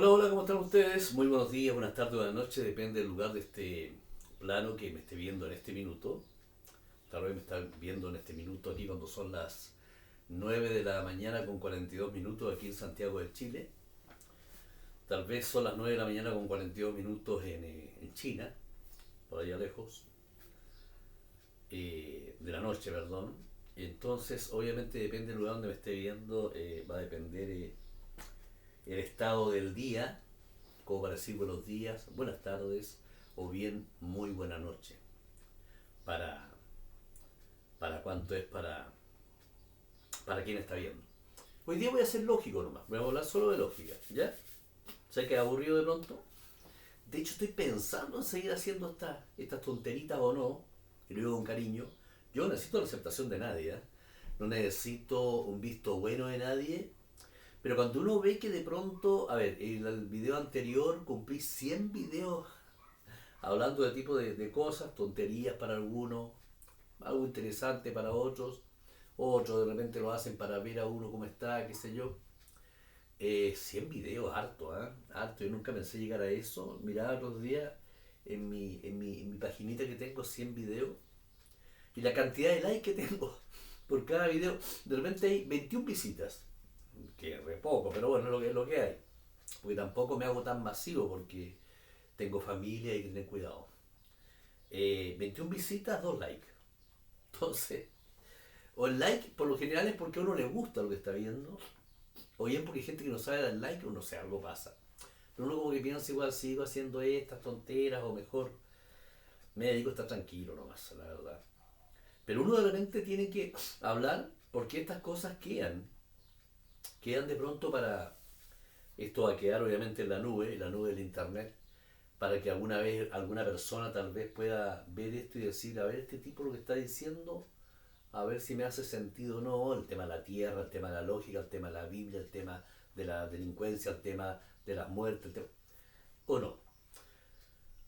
Hola, hola, ¿cómo están ustedes? Muy buenos días, buenas tardes, buenas noches, depende del lugar de este plano que me esté viendo en este minuto. Tal vez me está viendo en este minuto aquí cuando son las 9 de la mañana con 42 minutos aquí en Santiago de Chile. Tal vez son las 9 de la mañana con 42 minutos en China, por allá lejos, de la noche, perdón. Entonces, obviamente depende del lugar donde me esté viendo, va a depender el estado del día, como para decir buenos días, buenas tardes o bien muy buena noche. Para, para cuánto es para quien está viendo. Hoy día voy a ser lógico nomás, voy a hablar solo de lógica, ¿ya? Sé que es aburrido de pronto. De hecho, estoy pensando en seguir haciendo estas tonteritas o no, y lo digo con cariño. Yo no necesito la aceptación de nadie, ¿eh? No necesito un visto bueno de nadie, pero cuando uno ve que de pronto, a ver, en el video anterior cumplí 100 videos hablando de tipo de cosas, tonterías para algunos, algo interesante para otros, otros de repente lo hacen para ver a uno cómo está, qué sé yo. 100 videos, harto, ¿eh? Harto, yo nunca pensé llegar a eso. Miraba otros días en mi paginita que tengo 100 videos y la cantidad de likes que tengo por cada video. De repente hay 21 visitas, que es re poco, pero bueno, es lo que hay. Porque tampoco me hago tan masivo porque tengo familia y hay que tener cuidado. 21 visitas, 2 likes. Entonces, o el like por lo general es porque a uno le gusta lo que está viendo, o bien porque hay gente que no sabe dar like, o no sé, algo pasa. Pero uno como que piensa igual, sigo haciendo estas tonteras, o mejor me dedico a estar tranquilo nomás, la verdad. Pero uno de repente tiene que hablar porque estas cosas quedan de pronto para, esto va a quedar obviamente en la nube del internet, para que alguna vez alguna persona tal vez pueda ver esto y decir, a ver, este tipo lo que está diciendo, a ver si me hace sentido o no, el tema de la tierra, el tema de la lógica, el tema de la Biblia, el tema de la delincuencia, el tema de las muertes, o no.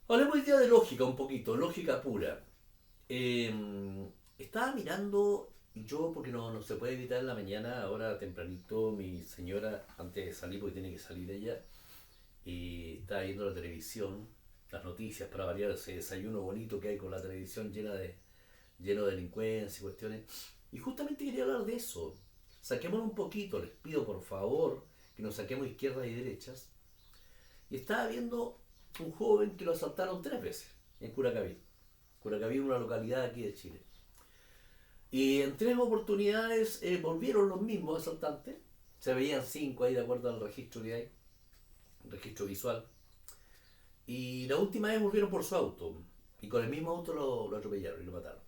Hablemos hoy día de lógica un poquito, lógica pura. Estaba mirando yo, porque no se puede evitar en la mañana, ahora tempranito, mi señora, antes de salir, porque tiene que salir ella, y estaba viendo la televisión, las noticias para variar ese desayuno bonito que hay con la televisión lleno de delincuencia y cuestiones. Y justamente quería hablar de eso. Saquémoslo un poquito, les pido por favor que nos saquemos izquierdas y derechas. Y estaba viendo un joven que lo asaltaron 3 veces en Curacaví. Curacaví es una localidad aquí de Chile. Y en 3 oportunidades volvieron los mismos asaltantes. Se veían 5 ahí de acuerdo al registro que hay, registro visual. Y la última vez volvieron por su auto. Y con el mismo auto lo atropellaron y lo mataron.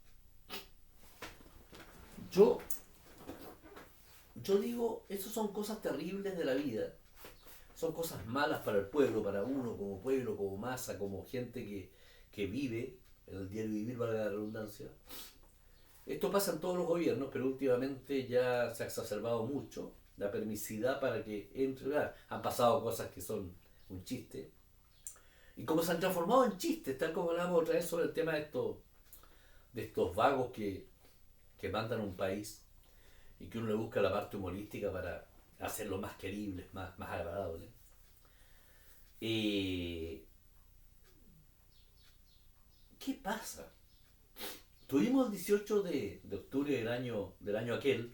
Yo Yo digo, eso son cosas terribles de la vida, son cosas malas para el pueblo, como masa, como gente que vive, en el diario vivir, valga la redundancia. Esto pasa en todos los gobiernos, pero últimamente ya se ha exacerbado mucho la permisividad para que entre. Han pasado cosas que son un chiste, y como se han transformado en chistes, tal como hablamos otra vez sobre el tema de estos vagos que mandan un país y que uno le busca la parte humorística para hacerlo más querible, más agradable. Eh, ¿Qué pasa? Tuvimos el 18 de octubre del año aquel,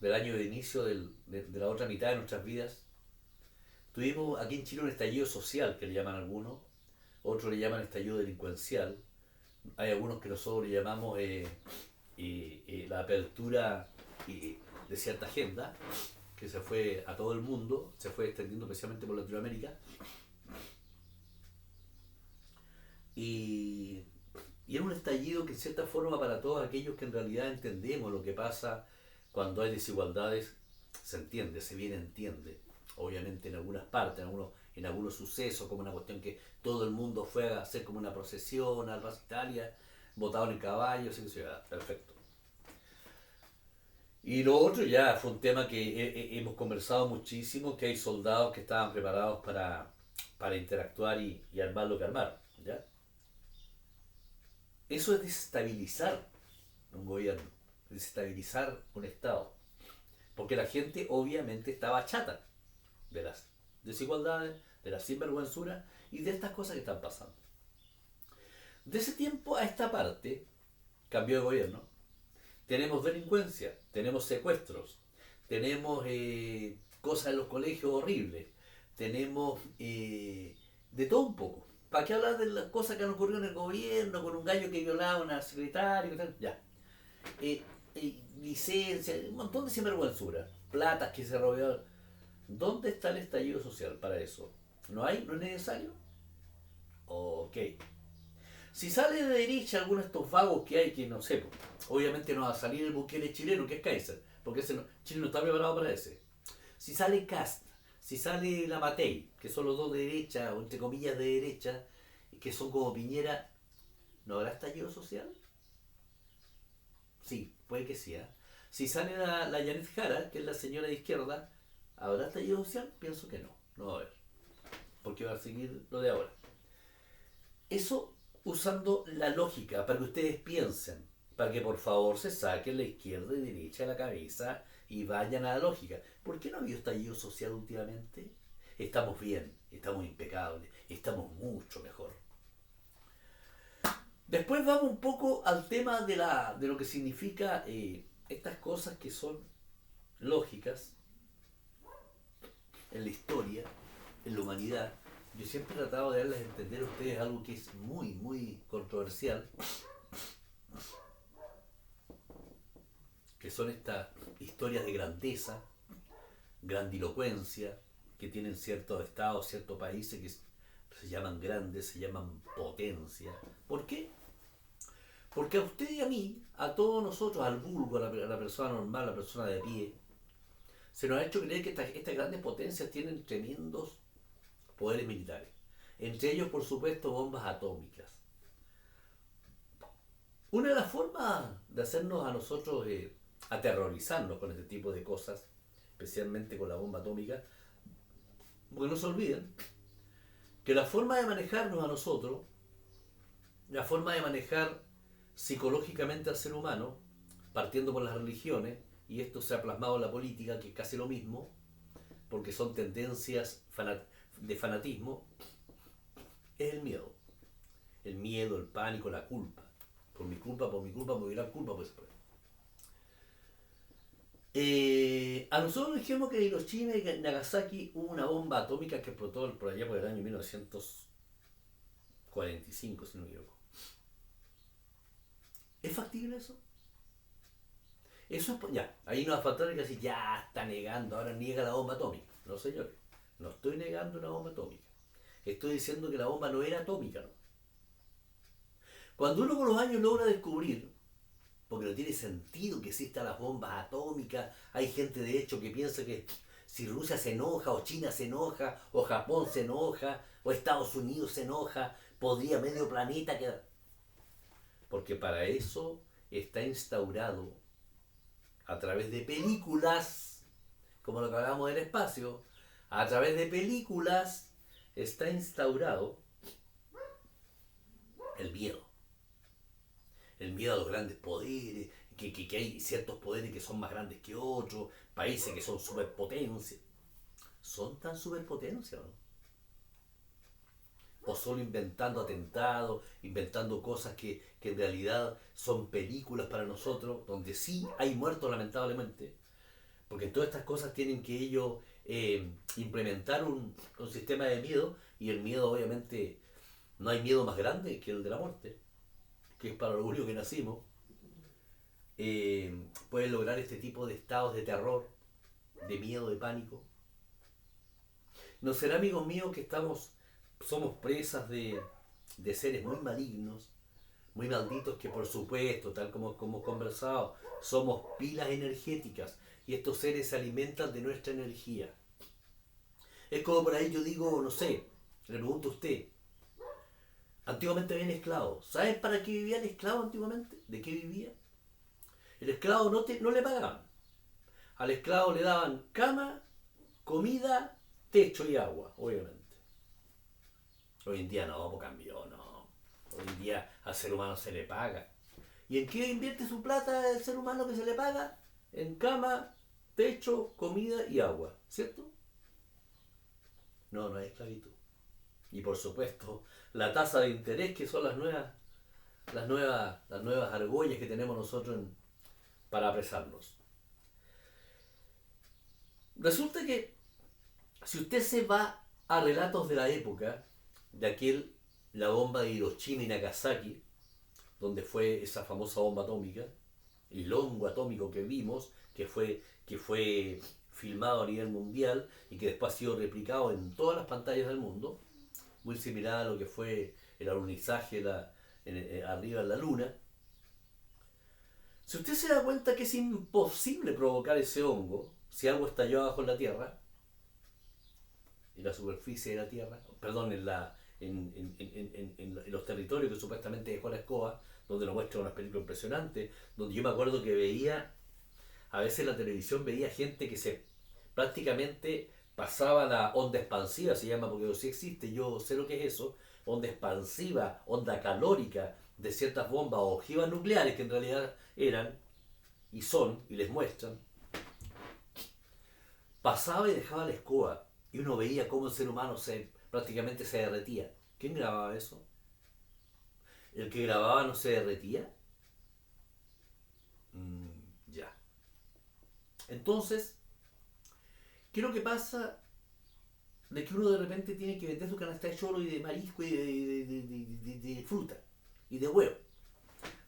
del año de inicio de la otra mitad de nuestras vidas. Tuvimos aquí en Chile un estallido social, que le llaman algunos, otros le llaman estallido delincuencial. Hay algunos que nosotros le llamamos la apertura de cierta agenda, que se fue a todo el mundo, se fue extendiendo especialmente por Latinoamérica. Y, y era un estallido que en cierta forma para todos aquellos que en realidad entendemos lo que pasa cuando hay desigualdades, se entiende, se bien entiende. Obviamente en algunas partes, en algunos sucesos, como una cuestión que todo el mundo fue a hacer como una procesión al Plaza Italia, montado en caballos, perfecto. Y lo otro ya fue un tema que hemos conversado muchísimo, que hay soldados que estaban preparados para interactuar y armar lo que armar. ¿Ya? Eso es desestabilizar un gobierno, desestabilizar un Estado. Porque la gente obviamente estaba chata, verás. desigualdades, de la sinvergüenzura y de estas cosas que están pasando. De ese tiempo a esta parte, cambió de gobierno, tenemos delincuencia, tenemos secuestros, tenemos cosas en los colegios horribles, tenemos de todo un poco. ¿Para qué hablar de las cosas que han ocurrido en el gobierno, con un gallo que violaba a una secretaria? Ya. Licencia, un montón de sinvergüenzura, platas que se robaron. ¿Dónde está el estallido social para eso? ¿No hay? ¿No es necesario? Ok. Si sale de derecha alguno de estos vagos que hay, que no sé, obviamente no va a salir el Bukele chileno, que es Kaiser, porque Chile no está preparado para ese. Si sale Cast, si sale la Matei, que son los dos de derecha, o entre comillas de derecha, que son como Piñera, ¿no habrá estallido social? Sí, puede que sí. Si sale la Janet Jara, que es la señora de izquierda, ¿habrá estallido social? Pienso que no, no va a haber, porque va a seguir lo de ahora. Eso usando la lógica, para que ustedes piensen, para que por favor se saquen la izquierda y derecha de la cabeza y vayan a la lógica. ¿Por qué no ha habido estallido social últimamente? Estamos bien, estamos impecables, estamos mucho mejor. Después vamos un poco al tema de lo que significa estas cosas que son lógicas en la historia, en la humanidad. Yo siempre he tratado de darles a entender a ustedes algo que es muy, muy controversial, que son estas historias de grandeza, grandilocuencia, que tienen ciertos estados, ciertos países que se llaman grandes, se llaman potencia. ¿Por qué? Porque a usted y a mí, a todos nosotros, al vulgo, a la persona normal, a la persona de pie, se nos ha hecho creer que estas grandes potencias tienen tremendos poderes militares. Entre ellos, por supuesto, bombas atómicas. Una de las formas de hacernos a nosotros aterrorizarnos con este tipo de cosas, especialmente con la bomba atómica, porque no se olviden que la forma de manejarnos a nosotros, la forma de manejar psicológicamente al ser humano, partiendo por las religiones, y esto se ha plasmado en la política, que es casi lo mismo, porque son tendencias de fanatismo, es el miedo. El miedo, el pánico, la culpa. Por mi culpa, me voy a culpa, pues. A nosotros dijimos que en Hiroshima y Nagasaki hubo una bomba atómica que explotó por allá por el año 1945, si no me equivoco. ¿Es factible eso? Eso es, ya, ahí nos falta que decir, ya está negando, ahora niega la bomba atómica. No, señores, no estoy negando una bomba atómica. Estoy diciendo que la bomba no era atómica, ¿no? Cuando uno con los años logra descubrir, porque no tiene sentido que existan las bombas atómicas, hay gente de hecho que piensa que si Rusia se enoja, o China se enoja, o Japón se enoja, o Estados Unidos se enoja, podría medio planeta quedar. Porque para eso está instaurado a través de películas, como lo que hablamos del espacio, a través de películas está instaurado el miedo. El miedo a los grandes poderes, que hay ciertos poderes que son más grandes que otros, países que son superpotencias. ¿Son tan superpotencias, no? O solo inventando atentados, inventando cosas que en realidad son películas para nosotros, donde sí hay muertos lamentablemente, porque todas estas cosas tienen que ellos implementar un sistema de miedo, y el miedo obviamente no hay miedo más grande que el de la muerte, que es para lo único que nacimos. Pueden lograr este tipo de estados de terror, de miedo, de pánico. ¿No será, amigos míos, que somos presas de seres muy malignos, muy malditos, que por supuesto, tal como hemos conversado, somos pilas energéticas, y estos seres se alimentan de nuestra energía? Es como por ahí yo digo, no sé, le pregunto a usted, antiguamente había esclavos. ¿Saben para qué vivía el esclavo antiguamente? ¿De qué vivía? El esclavo no le pagaban. Al esclavo le daban cama, comida, techo y agua, obviamente. Hoy en día no, pues cambió, no. Hoy en día al ser humano se le paga. ¿Y en qué invierte su plata el ser humano que se le paga? En cama, techo, comida y agua, ¿cierto? No, no hay esclavitud. Y por supuesto, la tasa de interés, que son las nuevas argollas que tenemos nosotros para apresarnos. Resulta que si usted se va a relatos de la época, de la bomba de Hiroshima y Nagasaki, donde fue esa famosa bomba atómica, el hongo atómico que vimos, que fue filmado a nivel mundial y que después ha sido replicado en todas las pantallas del mundo, muy similar a lo que fue el alunizaje arriba en la luna. Si usted se da cuenta que es imposible provocar ese hongo si algo estalló abajo en la Tierra, en la superficie de la Tierra, perdón, en los territorios que supuestamente dejó la escoba, donde nos muestran unas películas impresionantes, donde yo me acuerdo que a veces en la televisión veía gente que se prácticamente pasaba la onda expansiva, se llama, porque sí existe, yo sé lo que es eso, onda expansiva, onda calórica de ciertas bombas o ojivas nucleares que en realidad eran y son, y les muestran, pasaba y dejaba la escoba y uno veía cómo el ser humano prácticamente se derretía. ¿Quién grababa eso? ¿El que grababa no se derretía? Ya. Entonces, ¿qué es lo que pasa? De que uno de repente tiene que vender su canasta de choro y de marisco y de fruta y de huevo.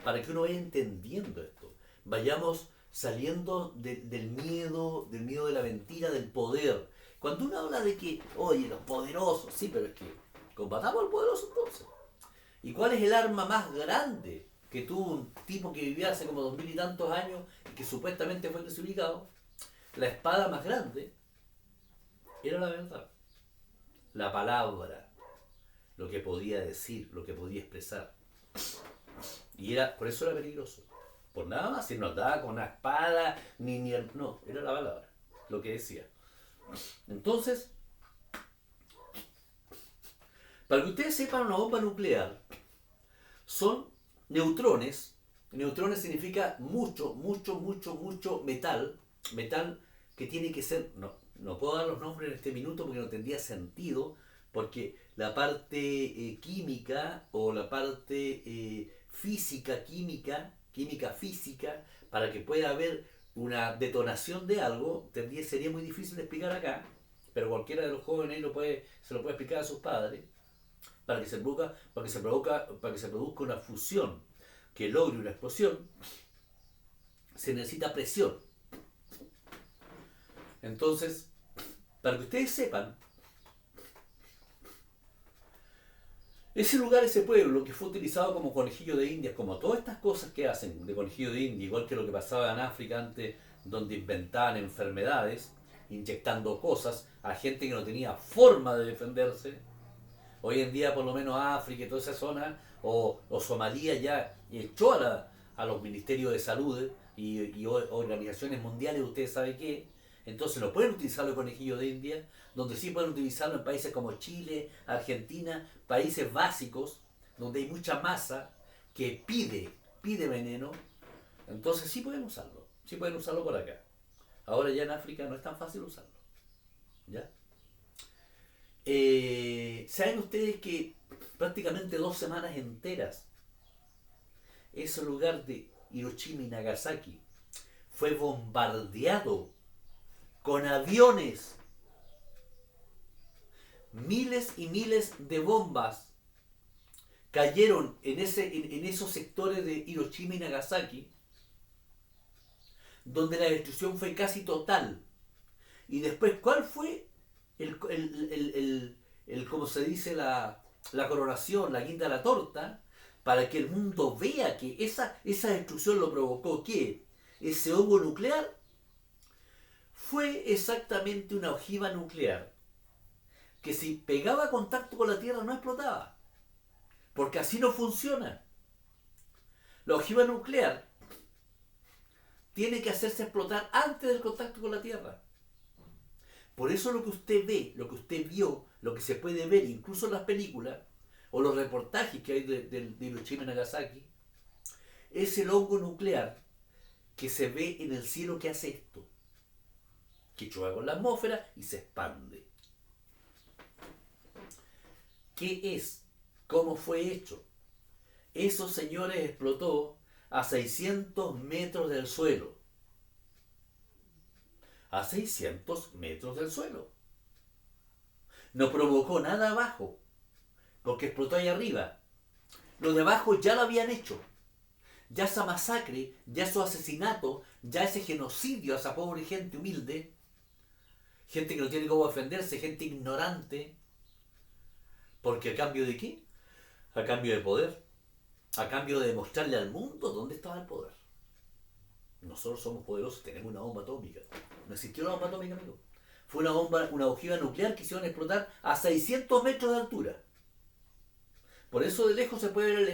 Para que uno vaya entendiendo esto. Vayamos saliendo del miedo de la mentira, del poder. Cuando uno habla de que, oye, los poderosos, sí, pero es que combatamos al poderoso entonces. ¿Y cuál es el arma más grande que tuvo un tipo que vivía hace como 2000 y tantos años y que supuestamente fue desubicado? La espada más grande era la verdad. La palabra, lo que podía decir, lo que podía expresar. Y por eso era peligroso. Por nada más, si no andaba con una espada, no, era la palabra, lo que decía. Entonces, para que ustedes sepan, una bomba nuclear son neutrones. Neutrones significa mucho, mucho, mucho, mucho metal. Metal que tiene que ser, no puedo dar los nombres en este minuto porque no tendría sentido, porque la parte química o la parte física, química física, para que pueda haber una detonación de algo, sería muy difícil de explicar acá, pero cualquiera de los jóvenes se lo puede explicar a sus padres, para que se produzca una fusión que logre una explosión, se necesita presión. Entonces, para que ustedes sepan, ese lugar, ese pueblo que fue utilizado como conejillo de indias, como todas estas cosas que hacen de conejillo de indias, igual que lo que pasaba en África antes, donde inventaban enfermedades, inyectando cosas a gente que no tenía forma de defenderse. Hoy en día, por lo menos África y toda esa zona, o Somalia ya echó a los ministerios de salud y organizaciones mundiales, ustedes saben qué. Entonces no pueden utilizarlo de conejillo de India, donde sí pueden utilizarlo en países como Chile, Argentina, países básicos, donde hay mucha masa que pide veneno. Entonces sí pueden usarlo por acá. Ahora ya en África no es tan fácil usarlo. ¿Ya? ¿Saben ustedes que prácticamente 2 semanas enteras ese lugar de Hiroshima y Nagasaki fue bombardeado con aviones? Miles y miles de bombas cayeron en esos sectores de Hiroshima y Nagasaki, donde la destrucción fue casi total. Y después, ¿cuál fue como se dice, la coronación, la guinda de la torta, para que el mundo vea que esa destrucción lo provocó? ¿Qué? Ese hongo nuclear fue exactamente una ojiva nuclear que si pegaba contacto con la Tierra no explotaba, porque así no funciona. La ojiva nuclear tiene que hacerse explotar antes del contacto con la Tierra. Por eso lo que usted ve, lo que usted vio, lo que se puede ver incluso en las películas o los reportajes que hay de Hiroshima y Nagasaki, es el hongo nuclear que se ve en el cielo que hace esto, que choca con la atmósfera y se expande. ¿Qué es? ¿Cómo fue hecho? Eso, señores, explotó a 600 metros del suelo. A 600 metros del suelo. No provocó nada abajo, porque explotó ahí arriba. Los de abajo ya lo habían hecho. Ya esa masacre, ya esos asesinatos, ya ese genocidio a esa pobre gente humilde, gente que no tiene cómo defenderse, gente ignorante, porque a cambio de qué? A cambio de poder, a cambio de demostrarle al mundo dónde estaba el poder. Nosotros somos poderosos, tenemos una bomba atómica. No existió una bomba atómica, amigo. Fue una bomba, una ojiva nuclear que hicieron explotar a 600 metros de altura. Por eso de lejos se puede ver el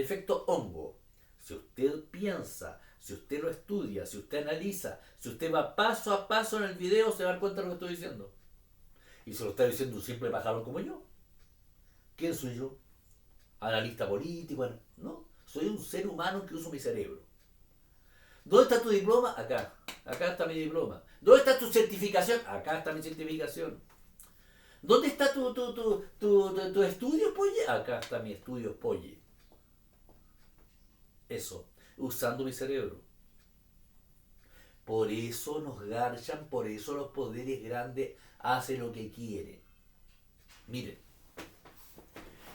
efecto hongo. Si usted piensa, si usted lo estudia, si usted analiza, si usted va paso a paso en el video, se va a dar cuenta de lo que estoy diciendo. Y se lo está diciendo un simple pájaro como yo. ¿Quién soy yo? ¿Analista político? No, soy un ser humano que uso mi cerebro. ¿Dónde está tu diploma? Acá. Acá está mi diploma. ¿Dónde está tu certificación? Acá está mi certificación. ¿Dónde está tu estudio, Polle? Acá está mi estudio, Polle. Eso, usando mi cerebro. Por eso nos garchan, por eso los poderes grandes hacen lo que quieren. Miren,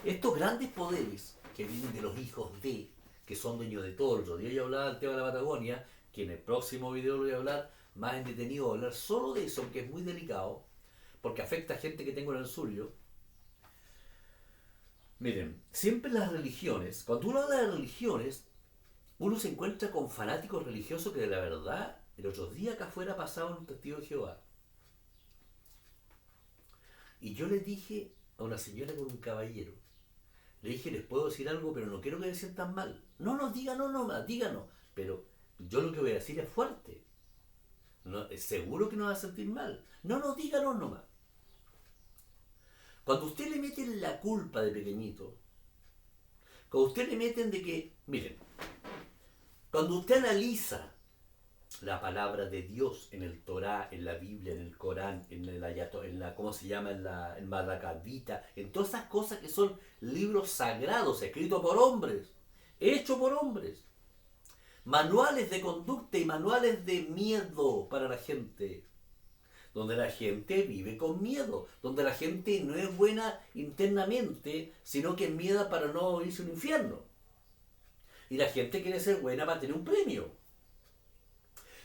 estos grandes poderes que vienen de los hijos de, que son dueños de todo, el otro día yo hablaba del tema de la Patagonia, que en el próximo video lo voy a hablar más en detenido, voy a hablar solo de eso, que es muy delicado, porque afecta a gente que tengo en el suyo. Miren, siempre las religiones, cuando uno habla de religiones, uno se encuentra con fanáticos religiosos que de la verdad, el otro día acá afuera pasaban un testigo de Jehová. Y yo le dije a una señora con un caballero, le dije, les puedo decir algo, pero no quiero que se sientan mal. No, díganos nomás, díganos. Pero yo lo que voy a decir es fuerte. No, seguro que no va a sentir mal. No, díganos nomás. Cuando usted le meten la culpa de pequeñito, cuando usted le meten de que, miren, cuando usted analiza la palabra de Dios en el Torá, en la Biblia, en el Corán, en la ¿cómo se llama? En Madrakavita, en todas esas cosas que son libros sagrados, escritos por hombres, hechos por hombres, manuales de conducta y manuales de miedo para la gente, donde la gente vive con miedo, donde la gente no es buena internamente, sino que es miedo para no irse a un infierno. Y la gente quiere ser buena para tener un premio.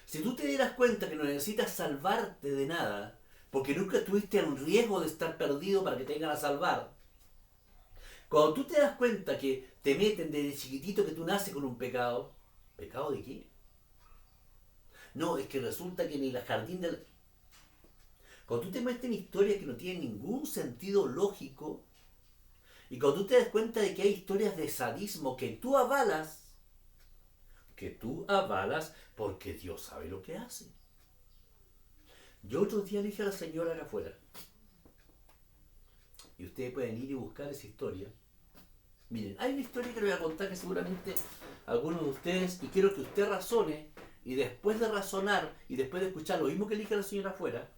Si tú te dieras cuenta que no necesitas salvarte de nada, porque nunca estuviste en riesgo de estar perdido para que te vengan a salvar, cuando tú te das cuenta que te meten desde chiquitito que tú naces con un pecado, ¿pecado de qué? No, es que resulta que en el jardín del... Cuando tú te metes en historias que no tienen ningún sentido lógico, y cuando tú te das cuenta de que hay historias de sadismo que tú avalas porque Dios sabe lo que hace. Yo otro día le dije a la señora acá afuera, y ustedes pueden ir y buscar esa historia. Miren, hay una historia que le voy a contar que seguramente algunos de ustedes, y quiero que usted razone, y después de razonar, y después de escuchar lo mismo que le dije a la señora afuera,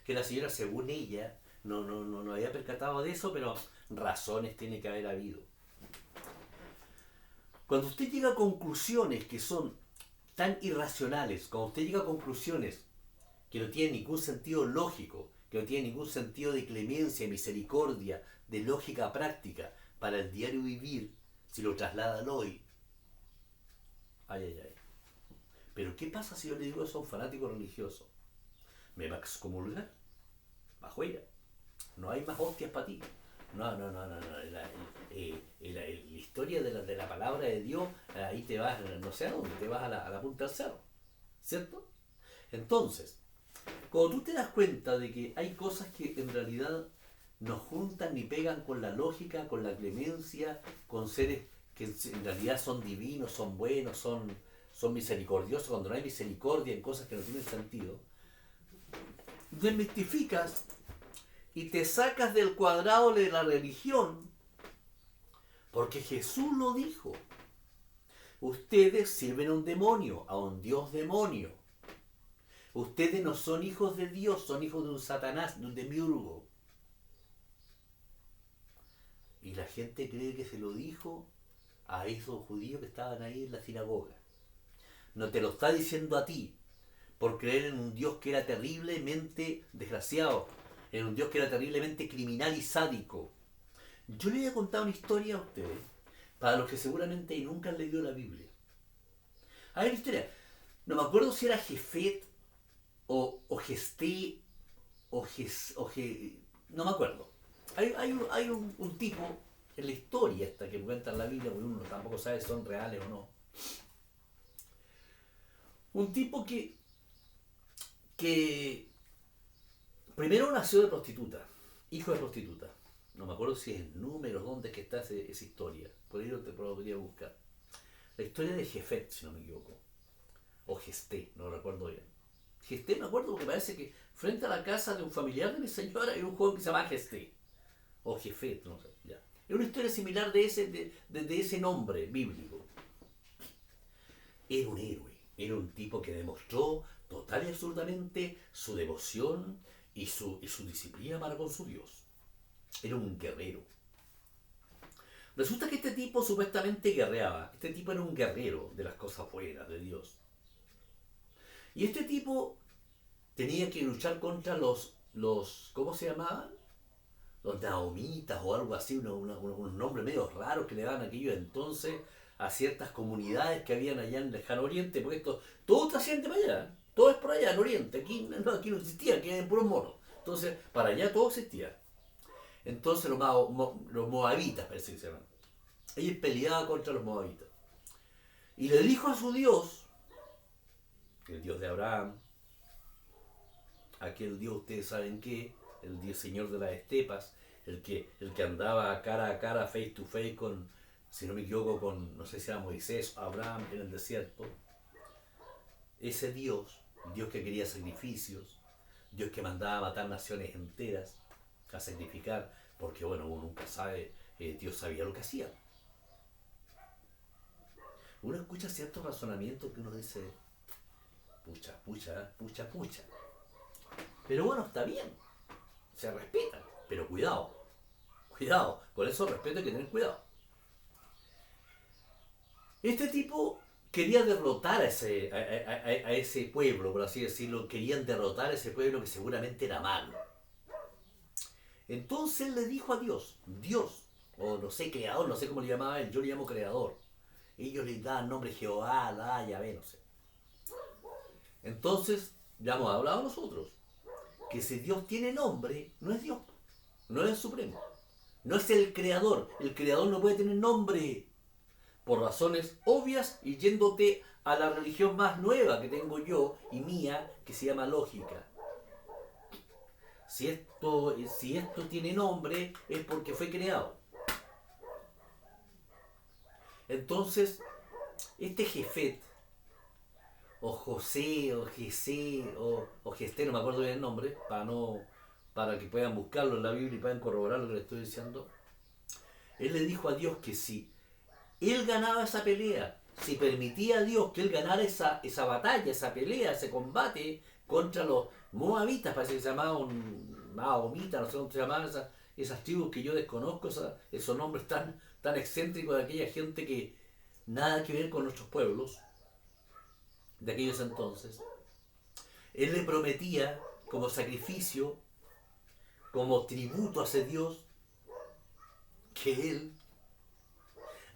que la señora, según ella, no había percatado de eso, pero razones tiene que haber habido. Cuando usted llega a conclusiones que son tan irracionales, cuando usted llega a conclusiones que no tienen ningún sentido lógico, que no tienen ningún sentido de clemencia, misericordia, de lógica práctica para el diario vivir, si lo trasladan hoy, ay. Pero ¿qué pasa si yo le digo eso a un fanático religioso? ¿Me va a excomulgar? Bajo ella. No hay más hostias para ti. No. La historia de la palabra de Dios, ahí te vas, no sé a dónde, te vas a la punta del cerro. ¿Cierto? Entonces, cuando tú te das cuenta de que hay cosas que en realidad no juntan ni pegan con la lógica, con la clemencia, con seres que en realidad son divinos, son buenos, son misericordiosos, cuando no hay misericordia en cosas que no tienen sentido, desmitificas y te sacas del cuadrado de la religión, porque Jesús lo dijo. Ustedes sirven a un demonio, a un dios demonio. Ustedes no son hijos de Dios, son hijos de un Satanás, de un demiurgo. Y la gente cree que se lo dijo a esos judíos que estaban ahí en la sinagoga. No te lo está diciendo a ti, por creer en un Dios que era terriblemente desgraciado, en un Dios que era terriblemente criminal y sádico. Yo le voy a contar una historia a ustedes, para los que seguramente nunca han leído la Biblia. Hay una historia, no me acuerdo si era Jefet o Gesté no me acuerdo. Hay un tipo en la historia esta que cuenta en la Biblia, porque uno tampoco sabe si son reales o no. Un tipo que primero nació de prostituta, hijo de prostituta. No me acuerdo si es el número, dónde es que está esa historia. Por ahí te podría buscar. La historia de Jefet, si no me equivoco. O Gesté, no lo recuerdo bien. Gesté me acuerdo porque parece que frente a la casa de un familiar de mi señora hay un joven que se llama Gesté. O Jefet, no sé. Ya. Es una historia similar de ese nombre bíblico. Era un héroe. Era un tipo que demostró total y absolutamente su devoción y su disciplina para con su Dios. Era un guerrero. Resulta que este tipo supuestamente guerreaba. Este tipo era un guerrero de las cosas buenas de Dios. Y este tipo tenía que luchar contra los ¿cómo se llamaban? Los naomitas o algo así, unos nombres medio raros que le daban aquellos entonces a ciertas comunidades que habían allá en el lejano oriente, porque todo trasciende para allá, todo es por allá, en oriente, aquí no existía, aquí eran puros monos. Entonces, para allá todo existía. Entonces los moabitas, parece que se llaman. Ellos peleaban contra los moabitas. Y le dijo a su Dios, el Dios de Abraham, aquel Dios, ustedes saben qué, el Dios Señor de las estepas, el que andaba cara a cara, face to face con, si no me equivoco, con, no sé si era Moisés o Abraham en el desierto. Ese Dios, Dios que quería sacrificios, Dios que mandaba a matar naciones enteras, a sacrificar, porque bueno, uno nunca sabe, Dios sabía lo que hacía. Uno escucha ciertos razonamientos que uno dice, pucha. Pero bueno, está bien, se respeta, pero cuidado, con eso respeto hay que tener cuidado. Este tipo quería derrotar a ese pueblo, por así decirlo, querían derrotar a ese pueblo que seguramente era malo. Entonces le dijo a Dios, o no sé, creador, no sé cómo le llamaba él, yo le llamo creador. Ellos le daban nombre Jehová, Yahvé, no sé. Entonces, ya hemos hablado nosotros, que si Dios tiene nombre, no es Dios, no es el supremo, no es el creador no puede tener nombre, por razones obvias y yéndote a la religión más nueva que tengo yo y mía, que se llama lógica. Si esto tiene nombre, es porque fue creado. Entonces, este Jefet, o José, o Jesé, o Gesté, no me acuerdo bien el nombre, para que puedan buscarlo en la Biblia y puedan corroborar lo que les estoy diciendo. Él le dijo a Dios que si él ganaba esa pelea, si permitía a Dios que él ganara esa batalla, esa pelea, ese combate contra los moabitas, parece que se llamaban maomitas, no sé cómo se llamaban esas tribus que yo desconozco, esos nombres tan excéntricos de aquella gente que nada que ver con nuestros pueblos de aquellos entonces. Él le prometía como sacrificio, como tributo a ese Dios, que él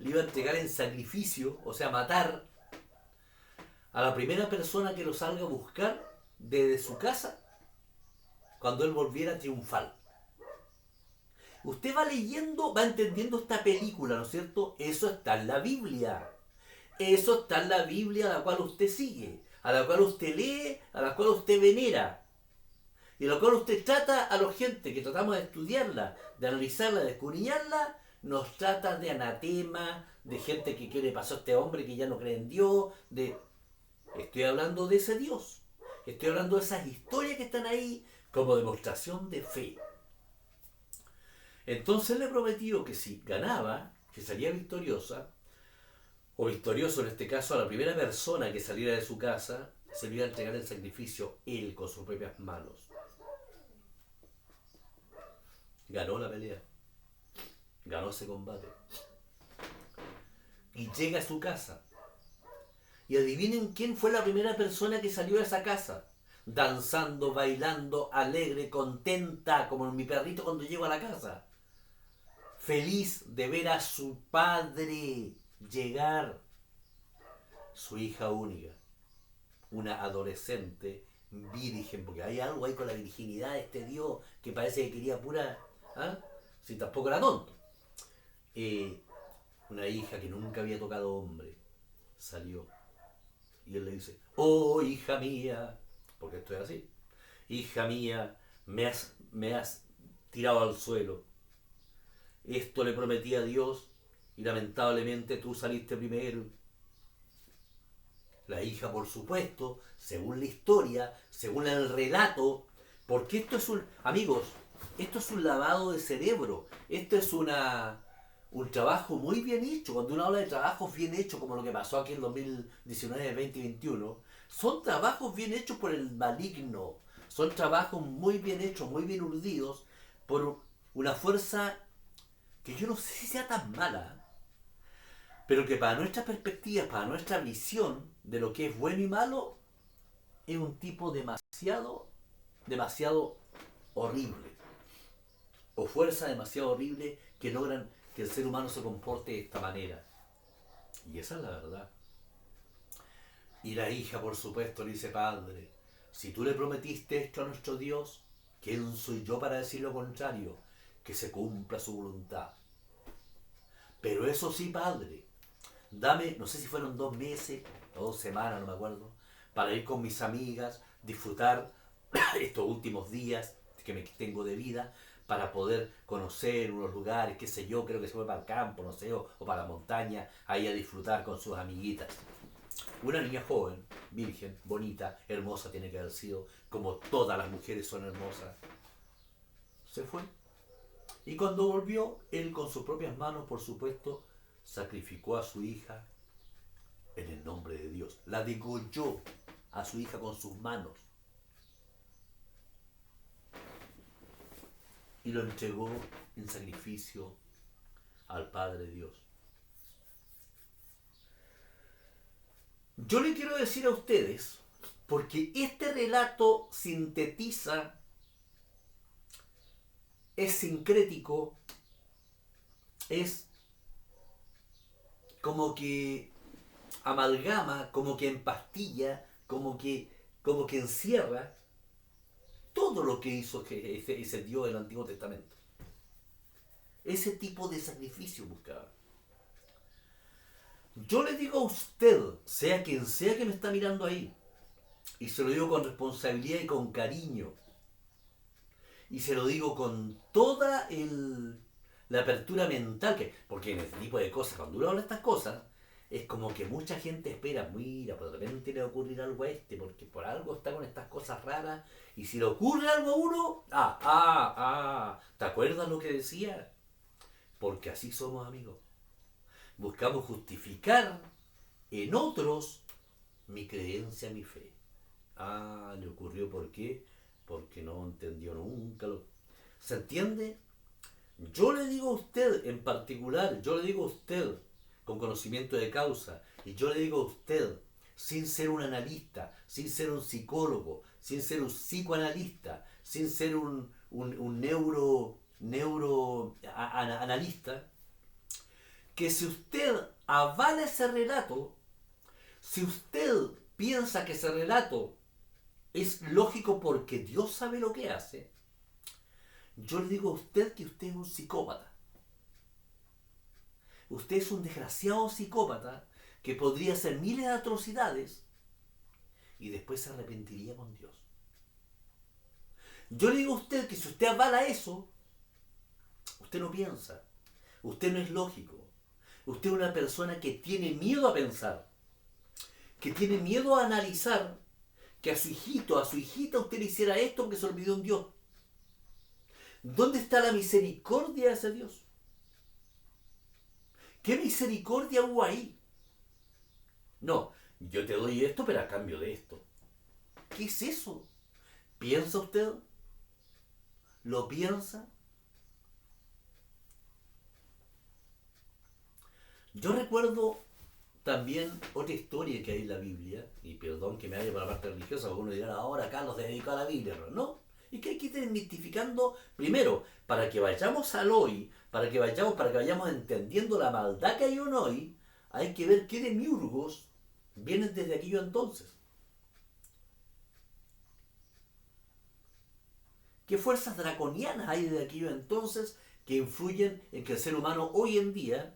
le iba a entregar en sacrificio, o sea, matar a la primera persona que lo salga a buscar desde su casa cuando él volviera triunfal. Usted va leyendo, va entendiendo esta película, ¿no es cierto? Eso está en la Biblia. Eso está en la Biblia a la cual usted sigue, a la cual usted lee, a la cual usted venera. Y a la cual usted trata a la gente que tratamos de estudiarla, de analizarla, de escudriñarla, nos trata de anatema, de gente que quiere pasar a este hombre que ya no cree en Dios, Estoy hablando de ese Dios. Estoy hablando de esas historias que están ahí como demostración de fe. Entonces le prometió que si ganaba, que salía victoriosa, o victorioso en este caso, a la primera persona que saliera de su casa, se le iba a entregar el sacrificio él con sus propias manos. Ganó la pelea. ganó ese combate. Y llega a su casa. Y adivinen quién fue la primera persona que salió de esa casa. Danzando, bailando, alegre, contenta, como mi perrito cuando llego a la casa. Feliz de ver a su padre llegar. Su hija única. Una adolescente virgen, porque hay algo ahí con la virginidad de este Dios que parece que quería pura. ¿Ah? Si tampoco era tonto. Una hija que nunca había tocado hombre salió y él le dice: oh hija mía, porque esto es así, hija mía, me has tirado al suelo, esto le prometí a Dios y lamentablemente tú saliste primero. La hija, por supuesto, según la historia, según el relato, porque esto es un, amigos, esto es un lavado de cerebro, esto es un trabajo muy bien hecho. Cuando uno habla de trabajos bien hechos, como lo que pasó aquí en 2019, 2021, son trabajos bien hechos por el maligno, son trabajos muy bien hechos, muy bien urdidos, por una fuerza que yo no sé si sea tan mala, pero que para nuestras perspectivas, para nuestra visión de lo que es bueno y malo, es un tipo demasiado horrible. O fuerza demasiado horrible que logran que el ser humano se comporte de esta manera. Y esa es la verdad. Y la hija, por supuesto, le dice: padre, si tú le prometiste esto a nuestro Dios, ¿quién soy yo para decir lo contrario? Que se cumpla su voluntad. Pero eso sí, padre, dame, no sé si fueron 2 meses o 2 semanas, no me acuerdo, para ir con mis amigas, disfrutar estos últimos días que me tengo de vida, para poder conocer unos lugares, qué sé yo, creo que se fue para el campo, no sé, o para la montaña, ahí a disfrutar con sus amiguitas. Una niña joven, virgen, bonita, hermosa tiene que haber sido, como todas las mujeres son hermosas. Se fue. Y cuando volvió, él con sus propias manos, por supuesto, sacrificó a su hija en el nombre de Dios. La degolló a su hija con sus manos y lo entregó en sacrificio al Padre Dios. Yo le quiero decir a ustedes, porque este relato sintetiza, es sincrético, es como que amalgama, como que empastilla, como que encierra todo lo que hizo ese Dios del Antiguo Testamento. Ese tipo de sacrificio buscaba. Yo le digo a usted, sea quien sea que me está mirando ahí, y se lo digo con responsabilidad y con cariño, y se lo digo con toda la apertura mental, porque en este tipo de cosas, cuando uno habla de estas cosas, es como que mucha gente espera: mira, pues de repente le va a ocurrir algo a este, porque por algo está con estas cosas raras, y si le ocurre algo a uno, ¿te acuerdas lo que decía? Porque así somos, amigos. Buscamos justificar en otros mi creencia, mi fe. Le ocurrió, ¿por qué? Porque no entendió nunca. ¿Se entiende? Yo le digo a usted en particular, yo le digo a usted con conocimiento de causa, y yo le digo a usted sin ser un analista, sin ser un psicólogo, sin ser un psicoanalista, sin ser un neuroanalista, que si usted avala ese relato, si usted piensa que ese relato es lógico porque Dios sabe lo que hace, yo le digo a usted que usted es un psicópata. Usted es un desgraciado psicópata que podría hacer miles de atrocidades y después se arrepentiría con Dios. Yo le digo a usted que si usted avala eso, usted no piensa, usted no es lógico, usted es una persona que tiene miedo a pensar, que tiene miedo a analizar que a su hijito, a su hijita usted le hiciera esto porque se olvidó un Dios. ¿Dónde está la misericordia de ese Dios? ¿Qué misericordia hubo ahí? No, yo te doy esto pero a cambio de esto. ¿Qué es eso? ¿Piensa usted? ¿Lo piensa? Yo recuerdo también otra historia que hay en la Biblia, y perdón que me vaya para la parte religiosa, porque uno dirá, ahora Carlos se dedicó a la Biblia, pero no. Y que hay que ir desmitificando, primero, para que vayamos al hoy, para que vayamos entendiendo la maldad que hay en hoy, hay que ver qué demiurgos vienen desde aquello entonces. ¿Qué fuerzas draconianas hay desde aquello entonces que influyen en que el ser humano hoy en día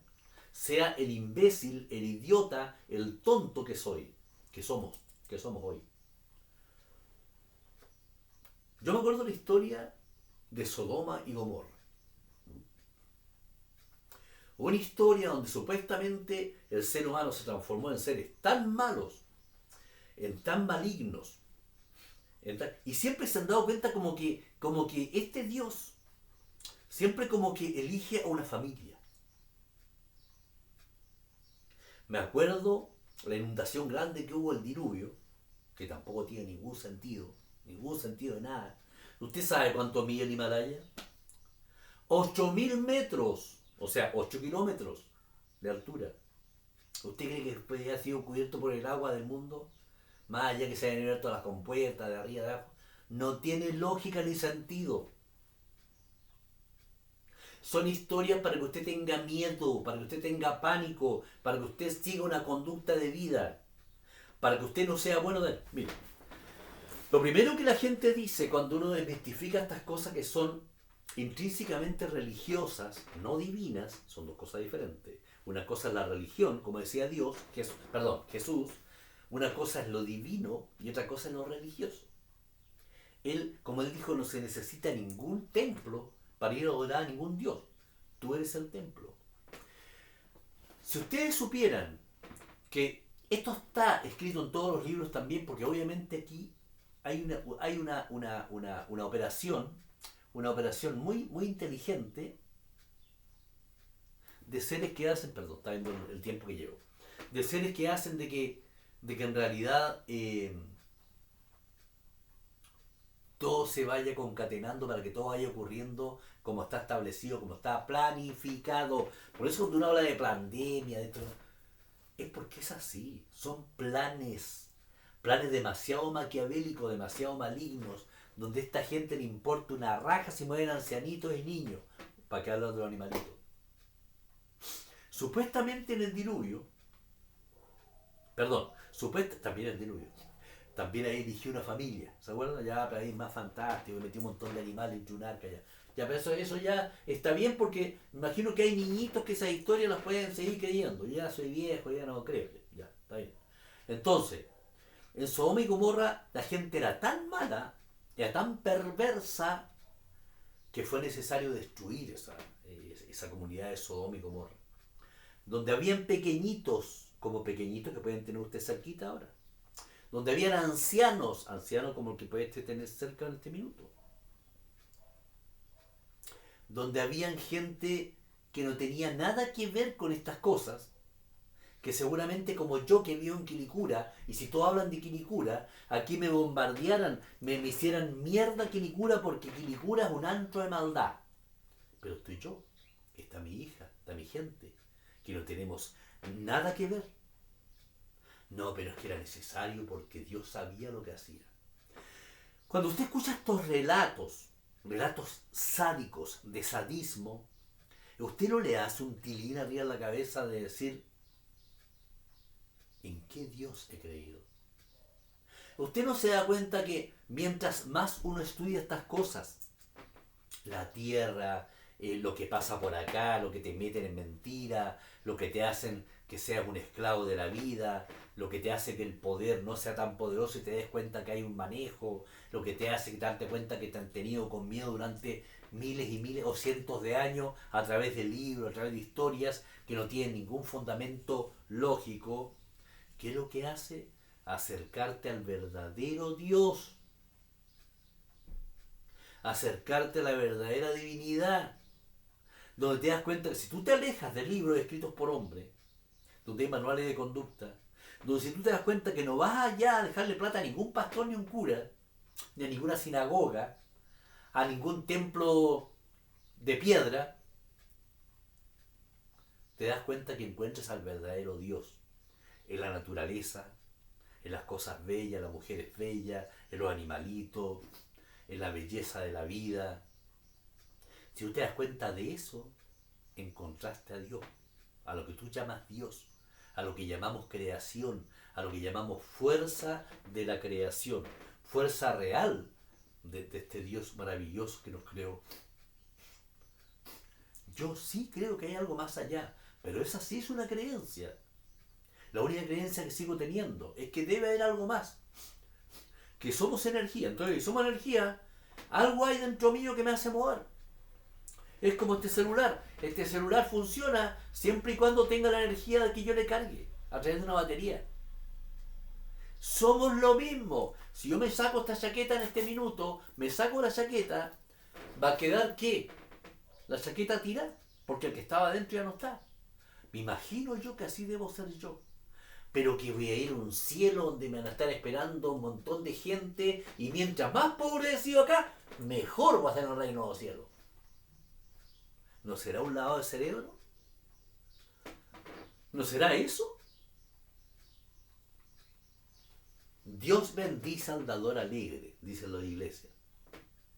sea el imbécil, el idiota, el tonto que soy, que somos, que somos hoy? Yo me acuerdo la historia de Sodoma y Gomorra. Una historia donde supuestamente el ser humano se transformó en seres tan malos, en tan malignos, y siempre se han dado cuenta como que este Dios siempre como que elige a una familia. Me acuerdo la inundación grande que hubo, el diluvio, que tampoco tiene ningún sentido de nada. ¿Usted sabe cuánto mide el Himalaya? 8.000 metros, o sea, 8 kilómetros de altura. ¿Usted cree que puede haber sido cubierto por el agua del mundo? Más allá que se hayan abierto las compuertas de arriba y de abajo. No tiene lógica ni sentido. Son historias para que usted tenga miedo, para que usted tenga pánico, para que usted siga una conducta de vida, para que usted no sea bueno de... Mira, lo primero que la gente dice cuando uno desmistifica estas cosas que son intrínsecamente religiosas, no divinas, son dos cosas diferentes. Una cosa es la religión, como decía Dios, Jesús. Una cosa es lo divino y otra cosa es lo religioso. Él, como él dijo, no se necesita ningún templo para ir a adorar a ningún Dios. Tú eres el templo. Si ustedes supieran que esto está escrito en todos los libros también, porque obviamente aquí hay una operación muy, muy inteligente de seres que hacen, perdón, está viendo el tiempo que llevo, de seres que hacen de que en realidad todo se vaya concatenando para que todo vaya ocurriendo como está establecido, como está planificado. Por eso cuando uno habla de pandemia, de esto, es porque es así, son planes demasiado maquiavélicos, demasiado malignos, donde a esta gente le importa una raja si mueren ancianitos y niños, para que hablan de los animalitos. Supuestamente en el diluvio, también el diluvio, también ahí eligió una familia, ¿se acuerdan? Ya, pero ahí más fantástico, metí un montón de animales en un arca ya. Ya, pero eso ya está bien porque me imagino que hay niñitos que esas historias las pueden seguir creyendo. Ya soy viejo, ya no creo. Ya, está bien. Entonces, en Sodoma y Gomorra la gente era tan mala, era tan perversa, que fue necesario destruir esa comunidad de Sodoma y Gomorra. Donde habían pequeñitos, como pequeñitos que pueden tener usted cerquita ahora. Donde habían ancianos como el que puede tener cerca en este minuto. Donde habían gente que no tenía nada que ver con estas cosas, que seguramente como yo que vivo en Quilicura, y si todos hablan de Quilicura, aquí me bombardearan, me hicieran mierda Quilicura porque Quilicura es un antro de maldad. Pero estoy yo, está mi hija, está mi gente, que no tenemos nada que ver. No, pero es que era necesario porque Dios sabía lo que hacía. Cuando usted escucha estos relatos sádicos, de sadismo, usted no le hace un tilín arriba en la cabeza de decir, ¿en qué Dios he creído? Usted no se da cuenta que mientras más uno estudia estas cosas, la tierra, lo que pasa por acá, lo que te meten en mentira, lo que te hacen que seas un esclavo de la vida, lo que te hace que el poder no sea tan poderoso y te des cuenta que hay un manejo, lo que te hace que te darte cuenta que te han tenido con miedo durante miles y miles o cientos de años a través de libros, a través de historias que no tienen ningún fundamento lógico. ¿Qué es lo que hace? Acercarte al verdadero Dios, acercarte a la verdadera divinidad, donde te das cuenta que si tú te alejas de libros escritos por hombres, donde hay manuales de conducta, donde si tú te das cuenta que no vas allá a dejarle plata a ningún pastor ni un cura, ni a ninguna sinagoga, a ningún templo de piedra, te das cuenta que encuentras al verdadero Dios en la naturaleza, en las cosas bellas, las mujeres bellas, en los animalitos, en la belleza de la vida. Si tú te das cuenta de eso, encontraste a Dios, a lo que tú llamas Dios, a lo que llamamos creación, a lo que llamamos fuerza de la creación, fuerza real de este Dios maravilloso que nos creó. Yo sí creo que hay algo más allá, pero esa sí es una creencia. La única creencia que sigo teniendo es que debe haber algo más, que somos energía. Entonces, si somos energía, algo hay dentro mío que me hace mover. Es como este celular. Este celular funciona siempre y cuando tenga la energía que yo le cargue a través de una batería. Somos lo mismo. Si yo me saco esta chaqueta en este minuto, me saco la chaqueta, ¿va a quedar qué? La chaqueta tirada, porque el que estaba adentro ya no está. Me imagino yo que así debo ser yo. Pero que voy a ir a un cielo donde me van a estar esperando un montón de gente, y mientras más pobre he sido acá, mejor voy a estar en el reino de los cielos. ¿No será un lavado de cerebro? ¿No será eso? Dios bendice al dador alegre, dice la iglesia.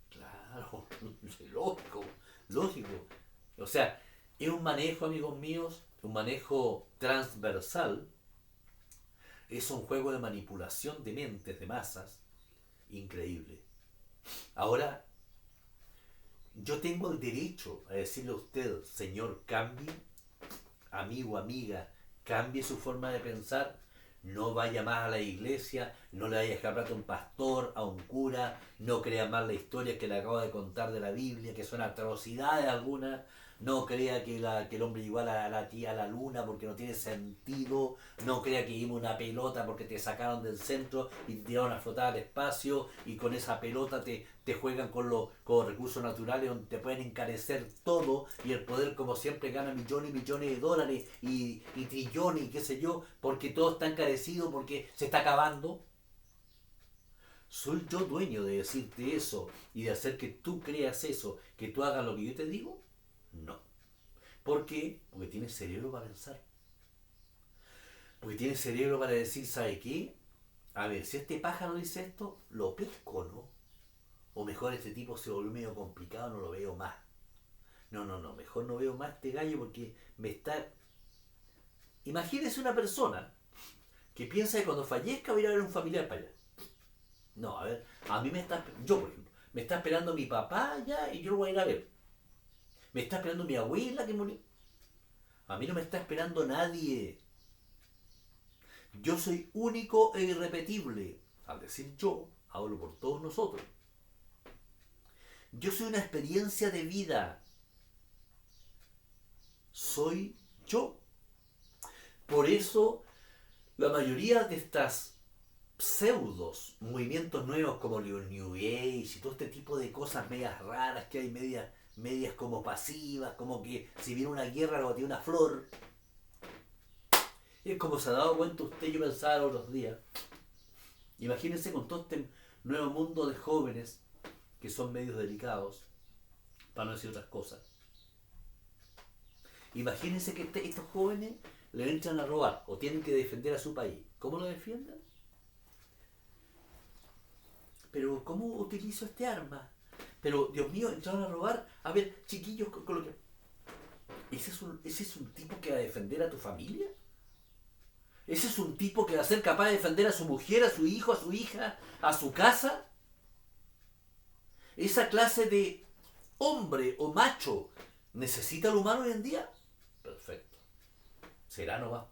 Claro, lógico, lógico. O sea, es un manejo, amigos míos, un manejo transversal. Es un juego de manipulación de mentes, de masas, increíble. Ahora, yo tengo el derecho a decirle a usted, señor, cambie, amigo, amiga, cambie su forma de pensar, no vaya más a la iglesia, no le vaya a dejar plata a un pastor, a un cura, no crea más la historia que le acabo de contar de la Biblia, que son atrocidades algunas, no crea que el hombre llegó a la luna porque no tiene sentido, no crea que lleva una pelota porque te sacaron del centro y te tiraron a flotar al espacio y con esa pelota te juegan con los recursos naturales donde te pueden encarecer todo y el poder como siempre gana millones y millones de dólares y trillones y qué sé yo, porque todo está encarecido, porque se está acabando. ¿Soy yo dueño de decirte eso y de hacer que tú creas eso, que tú hagas lo que yo te digo? No. ¿Por qué? Porque tienes cerebro para pensar. Porque tienes cerebro para decir, ¿sabe qué? A ver, si este pájaro dice esto, lo pesco, ¿no? O mejor este tipo se volvió medio complicado, no lo veo más. No, mejor no veo más este gallo porque me está... Imagínese una persona que piensa que cuando fallezca va a ir a ver a un familiar para allá. No, a ver, a mí me está... Yo, por ejemplo, me está esperando mi papá ya y yo lo voy a ir a ver. Me está esperando mi abuela que murió. A mí no me está esperando nadie. Yo soy único e irrepetible. Al decir yo, hablo por todos nosotros. Yo soy una experiencia de vida. Soy yo. Por eso, la mayoría de estas pseudos movimientos nuevos como el New Age y todo este tipo de cosas medias raras que hay, medias como pasivas, como que si viene una guerra lo tiene una flor. Es como se ha dado cuenta usted, yo pensaba los otros días. Imagínense con todo este nuevo mundo de jóvenes que son medios delicados, para no decir otras cosas. Imagínense que estos jóvenes le entran a robar o tienen que defender a su país. ¿Cómo lo defienden? Pero ¿cómo utilizo este arma? Pero, Dios mío, entraron a robar. A ver, chiquillos, con lo que... ¿Ese es un tipo que va a defender a tu familia? ¿Ese es un tipo que va a ser capaz de defender a su mujer, a su hijo, a su hija, a su casa? ¿Esa clase de hombre o macho necesita el humano hoy en día? Perfecto. Será nomás.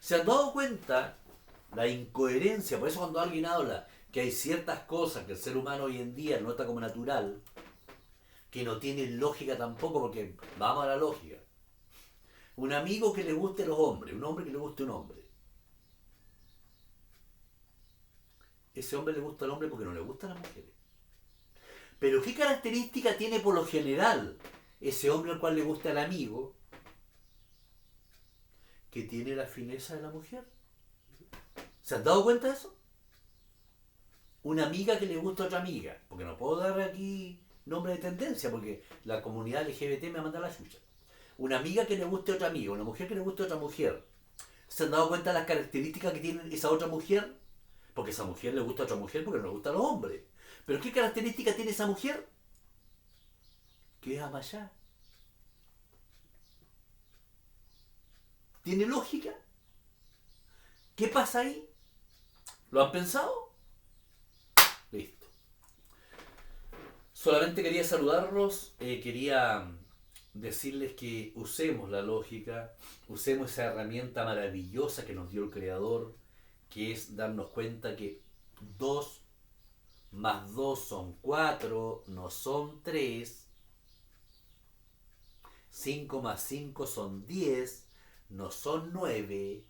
¿Se han dado cuenta la incoherencia? Por eso cuando alguien habla que hay ciertas cosas que el ser humano hoy en día nota como natural, que no tienen lógica tampoco, porque vamos a la lógica. Un amigo que le guste a los hombres, un hombre que le guste a un hombre. Ese hombre le gusta al hombre porque no le gustan las mujeres. Pero ¿qué característica tiene por lo general ese hombre al cual le gusta el amigo? Que tiene la fineza de la mujer. ¿Se han dado cuenta de eso? Una amiga que le gusta a otra amiga, porque no puedo dar aquí nombre de tendencia, porque la comunidad LGBT me manda la chucha. una amiga que le guste a otra amiga, una mujer que le guste a otra mujer. ¿Se han dado cuenta de las características que tiene esa otra mujer? Porque esa mujer le gusta a otra mujer porque no le gustan los hombres. ¿Pero qué característica tiene esa mujer? Que ama allá. ¿Tiene lógica? ¿Qué pasa ahí? ¿Lo han pensado? Listo. Solamente quería saludarlos, quería decirles que usemos la lógica, usemos esa herramienta maravillosa que nos dio el Creador, que es darnos cuenta que 2 más 2 son 4, no son 3. 5 más 5 son 10, no son 9.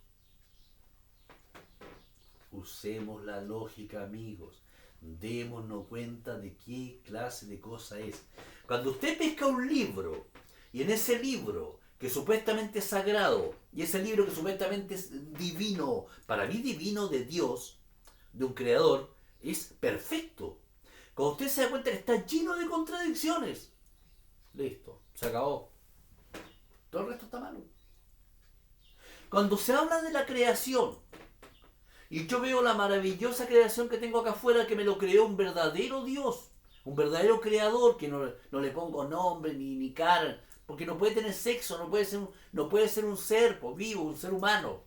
Usemos la lógica, amigos. Démonos cuenta de qué clase de cosa es. Cuando usted pesca un libro y en ese libro que supuestamente es sagrado y ese libro que supuestamente es divino, para mí divino de Dios, de un creador, es perfecto. Cuando usted se da cuenta que está lleno de contradicciones, listo, se acabó. Todo el resto está malo. Cuando se habla de la creación, y yo veo la maravillosa creación que tengo acá afuera, que me lo creó un verdadero Dios, un verdadero creador, que no le pongo nombre ni cara, porque no puede tener sexo, no puede ser un ser vivo, un ser humano.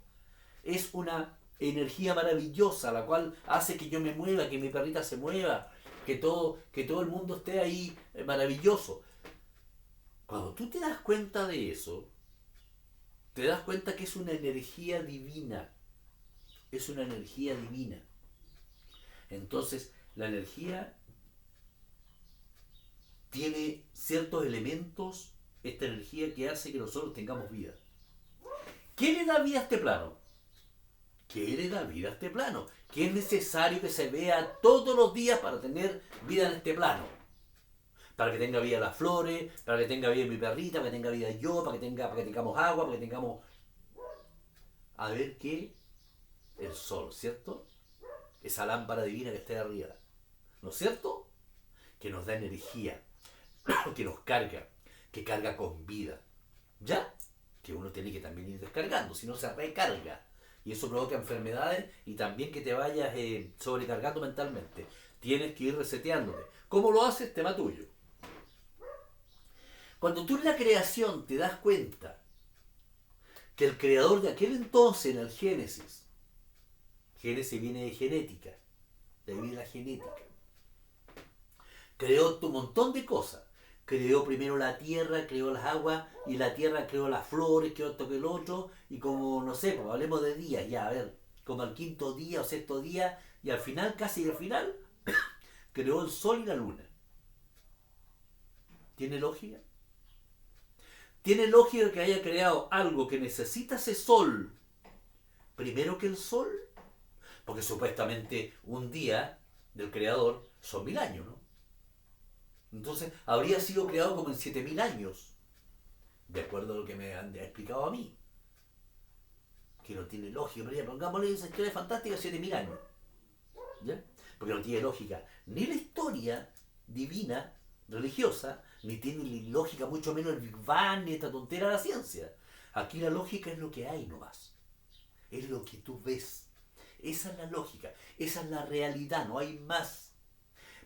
Es una energía maravillosa, la cual hace que yo me mueva, que mi perrita se mueva, que todo el mundo esté ahí maravilloso. Cuando tú te das cuenta de eso, te das cuenta que es una energía divina. Es una energía divina. Entonces, la energía tiene ciertos elementos, esta energía que hace que nosotros tengamos vida. ¿Qué le da vida a este plano? ¿Qué le da vida a este plano? ¿Qué es necesario que se vea todos los días para tener vida en este plano? Para que tenga vida las flores, para que tenga vida mi perrita, para que tenga vida yo, para que tengamos agua, para que tengamos... A ver qué... El sol, ¿cierto? Esa lámpara divina que está ahí arriba, ¿no es cierto? Que nos da energía, que nos carga, que carga con vida. ¿Ya? Que uno tiene que también ir descargando, si no se recarga. Y eso provoca enfermedades y también que te vayas sobrecargando mentalmente. Tienes que ir reseteándote. ¿Cómo lo haces? Tema tuyo. Cuando tú en la creación te das cuenta que el creador de aquel entonces, en el Génesis viene de genética, de ahí viene la genética. Creó un montón de cosas. Creó primero la tierra, creó las aguas, y la tierra creó las flores, creó esto que el otro, y como, no sé, pues hablemos de días, ya, a ver, como al quinto día o sexto día, y al final, casi al final, creó el sol y la luna. ¿Tiene lógica? ¿Tiene lógica que haya creado algo que necesita ese sol primero que el sol? Porque supuestamente un día del creador son 1000 años, ¿no? Entonces habría sido creado como en 7000 años, de acuerdo a lo que me han explicado a mí. Que no tiene lógica, pero ya pongámosle esa historia fantástica 7000 años. ¿Ya? Porque no tiene lógica ni la historia divina, religiosa, ni tiene lógica mucho menos el Big Bang, ni esta tontera de la ciencia. Aquí la lógica es lo que hay nomás. Es lo que tú ves. Esa es la lógica, esa es la realidad, no hay más.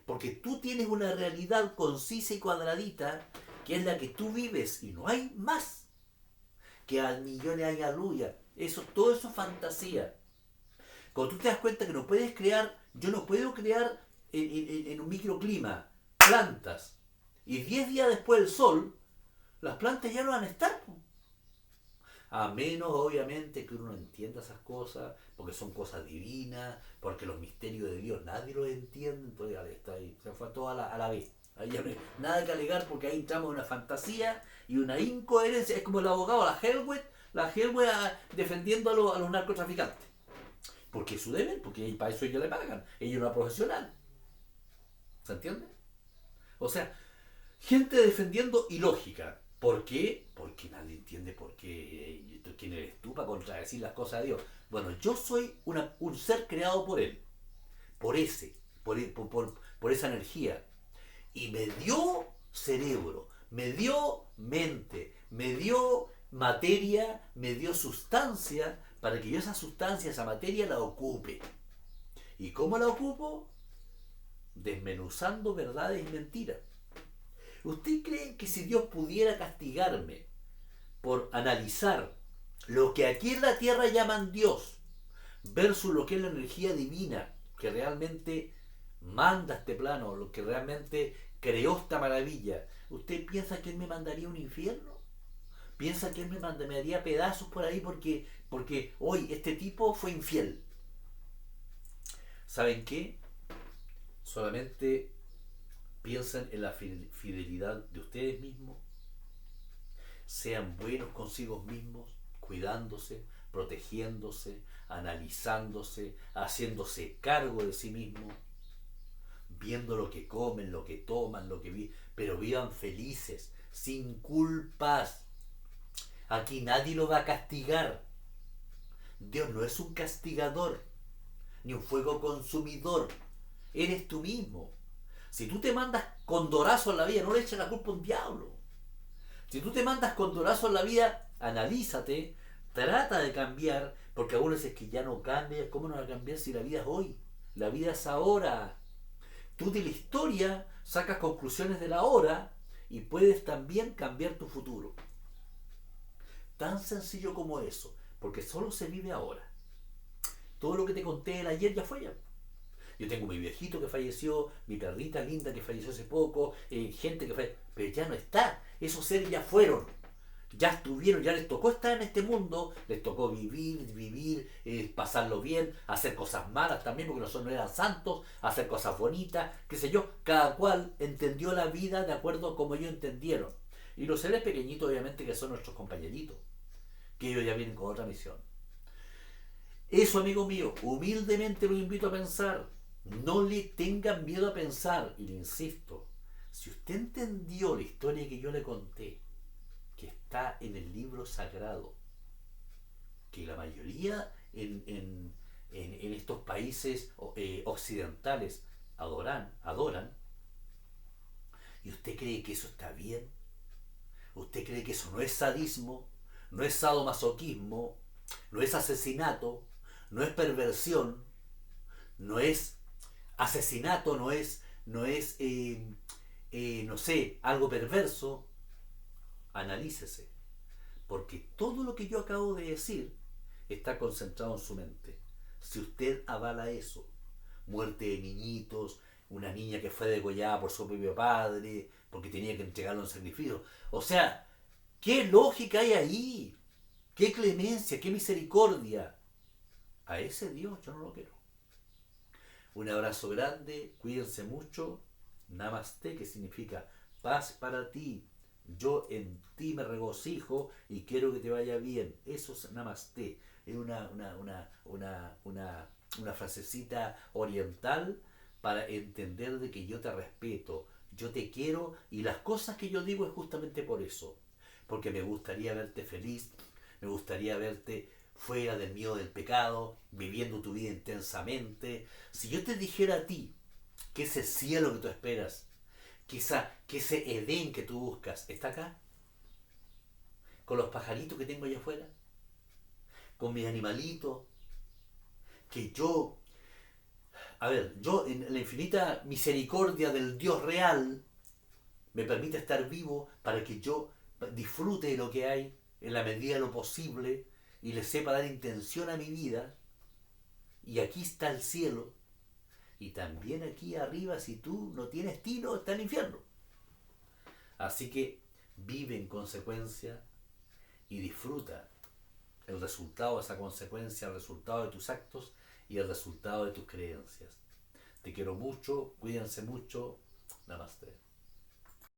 Porque tú tienes una realidad concisa y cuadradita, que es la que tú vives, y no hay más. Que al millones hay aleluya. Todo eso es fantasía. Cuando tú te das cuenta que no puedes crear, yo no puedo crear en un microclima plantas, y 10 días después del sol, las plantas ya no van a estar. A menos, obviamente, que uno no entienda esas cosas, porque son cosas divinas, porque los misterios de Dios nadie los entiende, entonces ya está ahí, se fue todo a la vez. Ahí ya no hay nada que alegar, porque ahí entramos en una fantasía y una incoherencia. Es como el abogado, la Hellwet defendiendo a los narcotraficantes. Porque es su deber, porque para eso ellos le pagan, ellos es una profesional. ¿Se entiende? O sea, gente defendiendo ilógica. ¿Por qué? Porque nadie entiende por qué. ¿Quién eres tú para contradecir las cosas de Dios? Bueno, yo soy un ser creado por Él, por esa energía. Y me dio cerebro, me dio mente, me dio materia, me dio sustancia para que yo esa sustancia, esa materia la ocupe. ¿Y cómo la ocupo? Desmenuzando verdades y mentiras. ¿Usted cree que si Dios pudiera castigarme por analizar lo que aquí en la tierra llaman Dios versus lo que es la energía divina que realmente manda este plano, lo que realmente creó esta maravilla, ¿usted piensa que Él me mandaría a un infierno? ¿Piensa que Él me haría pedazos por ahí porque hoy este tipo fue infiel? ¿Saben qué? Solamente piensen en la fidelidad de ustedes mismos, sean buenos consigo mismos, cuidándose, protegiéndose, analizándose, haciéndose cargo de sí mismos, viendo lo que comen, lo que toman, lo que viven, pero vivan felices, sin culpas. Aquí nadie lo va a castigar. Dios no es un castigador, ni un fuego consumidor. Eres tú mismo. Si tú te mandas condorazo en la vida, no le eches la culpa a un diablo. Si tú te mandas condorazo en la vida, analízate, trata de cambiar, porque algunos dicen que ya no cambia. ¿Cómo no va a cambiar si la vida es hoy? La vida es ahora. Tú de la historia sacas conclusiones de la hora y puedes también cambiar tu futuro. Tan sencillo como eso, porque solo se vive ahora. Todo lo que te conté el ayer ya fue ya. Yo tengo mi viejito que falleció, mi perrita linda que falleció hace poco, gente que falleció, pero ya no está. Esos seres ya fueron, ya estuvieron, ya les tocó estar en este mundo, les tocó vivir, pasarlo bien, hacer cosas malas también, porque nosotros no eran santos, hacer cosas bonitas, qué sé yo. Cada cual entendió la vida de acuerdo a como ellos entendieron. Y los seres pequeñitos, obviamente, que son nuestros compañeritos, que ellos ya vienen con otra misión. Eso, amigo mío, humildemente lo invito a pensar. No le tengan miedo a pensar. Y le insisto, si usted entendió la historia que yo le conté, que está en el libro sagrado, que la mayoría en estos países occidentales adoran, y usted cree que eso está bien, usted cree que eso no es sadismo, no es sadomasoquismo, no es asesinato, no es perversión, no es asesinato, no sé, algo perverso, analícese. Porque todo lo que yo acabo de decir está concentrado en su mente. Si usted avala eso, muerte de niñitos, una niña que fue degollada por su propio padre, porque tenía que entregarlo en sacrificio. O sea, ¿qué lógica hay ahí? ¿Qué clemencia? ¿Qué misericordia? A ese Dios yo no lo quiero. Un abrazo grande, cuídense mucho. Namaste, que significa paz para ti. Yo en ti me regocijo y quiero que te vaya bien. Eso es namaste. Es una frasecita oriental para entender de que yo te respeto, yo te quiero y las cosas que yo digo es justamente por eso. Porque me gustaría verte feliz, me gustaría verte fuera del miedo del pecado, viviendo tu vida intensamente. Si yo te dijera a ti que ese cielo que tú esperas, que ese Edén que tú buscas, está acá, con los pajaritos que tengo allá afuera, con mis animalitos, que yo en la infinita misericordia del Dios real, me permite estar vivo para que yo disfrute de lo que hay en la medida de lo posible y le sepa dar intención a mi vida. Y aquí está el cielo. Y también aquí arriba, si tú no tienes tino, está el infierno. Así que vive en consecuencia y disfruta el resultado de esa consecuencia, el resultado de tus actos y el resultado de tus creencias. Te quiero mucho, cuídense mucho. Namaste.